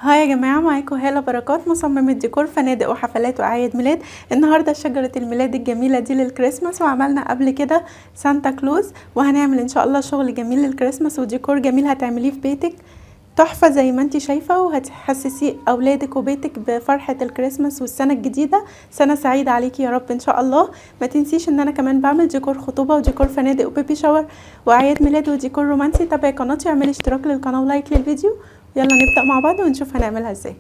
هاي يا جماعة، معاكم هالة بركات مصممة ديكور فنادق وحفلات وأعياد ميلاد. النهاردة شجرة الميلاد الجميلة دي للكريسماس، وعملنا قبل كده سانتا كلوز، وهنعمل ان شاء الله شغل جميل للكريسماس وديكور جميل هتعمليه في بيتك تحفة زي ما انتي شايفة، وهتحسسي اولادك وبيتك بفرحة الكريسماس والسنة الجديدة. سنة سعيدة عليكي يا رب ان شاء الله. ما تنسيش ان انا كمان بعمل ديكور خطوبة وديكور فنادق وبيبي شاور واعياد ميلاد وديكور رومانسي. تابعي قناتي واعملي اشتراك للقناة ولايك للفيديو. يلا نبدأ مع بعض ونشوف هنعملها ازاي.